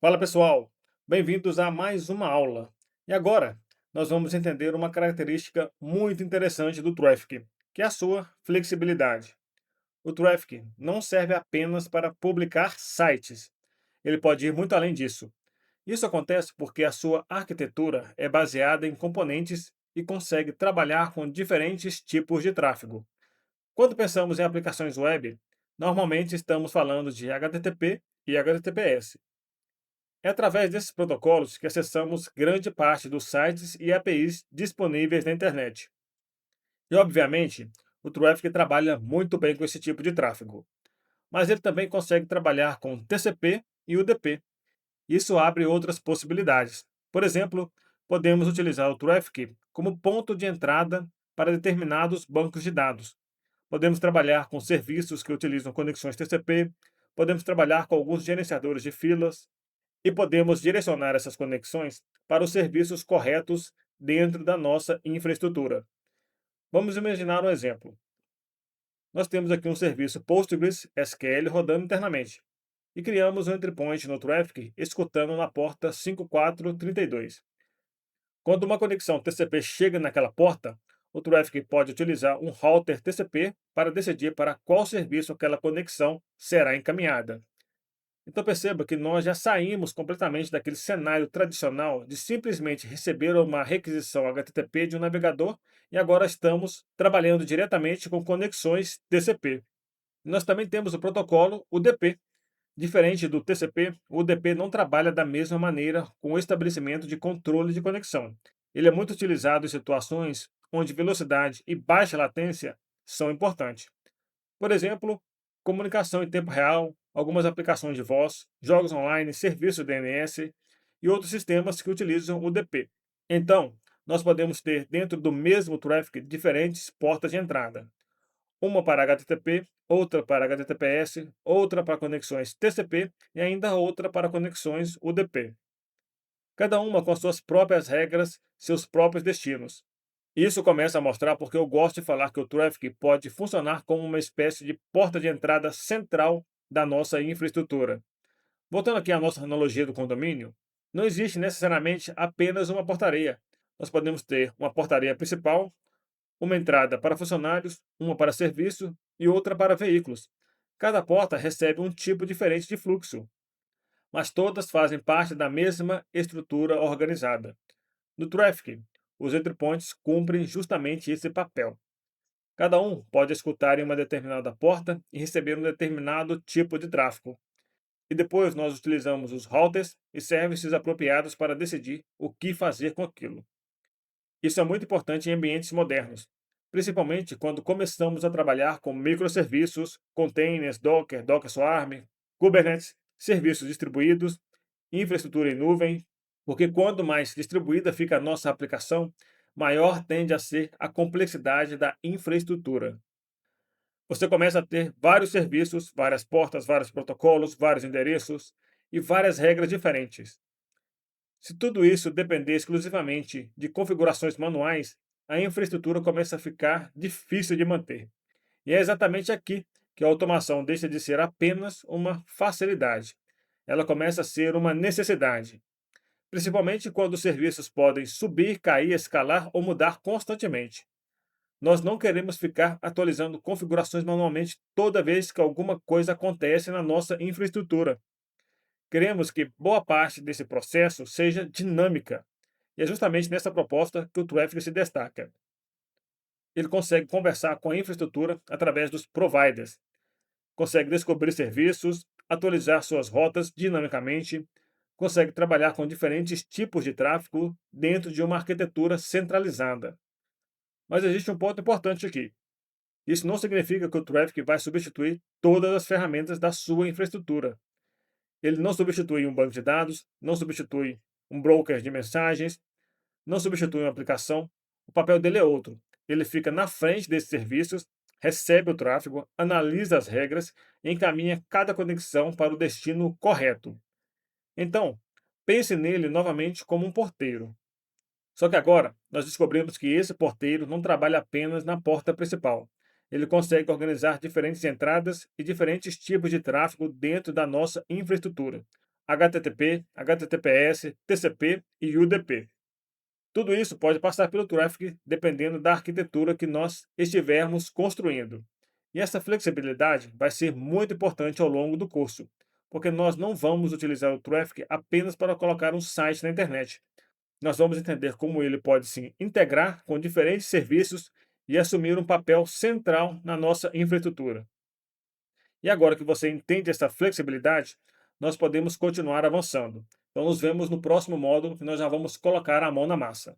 Fala pessoal, bem-vindos a mais uma aula. E agora nós vamos entender uma característica muito interessante do Traffic, que é a sua flexibilidade. O Traffic não serve apenas para publicar sites, ele pode ir muito além disso. Isso acontece porque a sua arquitetura é baseada em componentes e consegue trabalhar com diferentes tipos de tráfego. Quando pensamos em aplicações web, normalmente estamos falando de HTTP e HTTPS. É através desses protocolos que acessamos grande parte dos sites e APIs disponíveis na internet. E, obviamente, o Traffic trabalha muito bem com esse tipo de tráfego, mas ele também consegue trabalhar com TCP e UDP. Isso abre outras possibilidades. Por exemplo, podemos utilizar o Traffic como ponto de entrada para determinados bancos de dados. Podemos trabalhar com serviços que utilizam conexões TCP, podemos trabalhar com alguns gerenciadores de filas, e podemos direcionar essas conexões para os serviços corretos dentro da nossa infraestrutura. Vamos imaginar um exemplo. Nós temos aqui um serviço PostgreSQL rodando internamente e criamos um endpoint no Traffic escutando na porta 5432. Quando uma conexão TCP chega naquela porta, o Traffic pode utilizar um router TCP para decidir para qual serviço aquela conexão será encaminhada. Então perceba que nós já saímos completamente daquele cenário tradicional de simplesmente receber uma requisição HTTP de um navegador e agora estamos trabalhando diretamente com conexões TCP. Nós também temos o protocolo UDP. Diferente do TCP, o UDP não trabalha da mesma maneira com o estabelecimento de controle de conexão. Ele é muito utilizado em situações onde velocidade e baixa latência são importantes. Por exemplo, comunicação em tempo real, algumas aplicações de voz, jogos online, serviço DNS e outros sistemas que utilizam o DP. Então, nós podemos ter dentro do mesmo traffic diferentes portas de entrada. Uma para HTTP, outra para HTTPS, outra para conexões TCP e ainda outra para conexões UDP. Cada uma com suas próprias regras, seus próprios destinos. Isso começa a mostrar porque eu gosto de falar que o Traffic pode funcionar como uma espécie de porta de entrada central da nossa infraestrutura. Voltando aqui à nossa analogia do condomínio, não existe necessariamente apenas uma portaria. Nós podemos ter uma portaria principal, uma entrada para funcionários, uma para serviço e outra para veículos. Cada porta recebe um tipo diferente de fluxo, mas todas fazem parte da mesma estrutura organizada. No Traffic, os endpoints cumprem justamente esse papel. Cada um pode escutar em uma determinada porta e receber um determinado tipo de tráfego. E depois nós utilizamos os routers e serviços apropriados para decidir o que fazer com aquilo. Isso é muito importante em ambientes modernos, principalmente quando começamos a trabalhar com microserviços, containers, Docker, Docker Swarm, Kubernetes, serviços distribuídos, infraestrutura em nuvem, porque quanto mais distribuída fica a nossa aplicação, maior tende a ser a complexidade da infraestrutura. Você começa a ter vários serviços, várias portas, vários protocolos, vários endereços e várias regras diferentes. Se tudo isso depender exclusivamente de configurações manuais, a infraestrutura começa a ficar difícil de manter. E é exatamente aqui que a automação deixa de ser apenas uma facilidade. Ela começa a ser uma necessidade, principalmente quando os serviços podem subir, cair, escalar ou mudar constantemente. Nós não queremos ficar atualizando configurações manualmente toda vez que alguma coisa acontece na nossa infraestrutura. Queremos que boa parte desse processo seja dinâmica. E é justamente nessa proposta que o Traffic se destaca. Ele consegue conversar com a infraestrutura através dos providers, consegue descobrir serviços, atualizar suas rotas dinamicamente, consegue trabalhar com diferentes tipos de tráfego dentro de uma arquitetura centralizada. Mas existe um ponto importante aqui. Isso não significa que o Traffic vai substituir todas as ferramentas da sua infraestrutura. Ele não substitui um banco de dados, não substitui um broker de mensagens, não substitui uma aplicação. O papel dele é outro. Ele fica na frente desses serviços, recebe o tráfego, analisa as regras e encaminha cada conexão para o destino correto. Então, pense nele novamente como um porteiro. Só que agora nós descobrimos que esse porteiro não trabalha apenas na porta principal. Ele consegue organizar diferentes entradas e diferentes tipos de tráfego dentro da nossa infraestrutura. HTTP, HTTPS, TCP e UDP. Tudo isso pode passar pelo Traffic dependendo da arquitetura que nós estivermos construindo. E essa flexibilidade vai ser muito importante ao longo do curso, porque nós não vamos utilizar o Traffic apenas para colocar um site na internet. Nós vamos entender como ele pode se integrar com diferentes serviços e assumir um papel central na nossa infraestrutura. E agora que você entende essa flexibilidade, nós podemos continuar avançando. Então, nos vemos no próximo módulo, que nós já vamos colocar a mão na massa.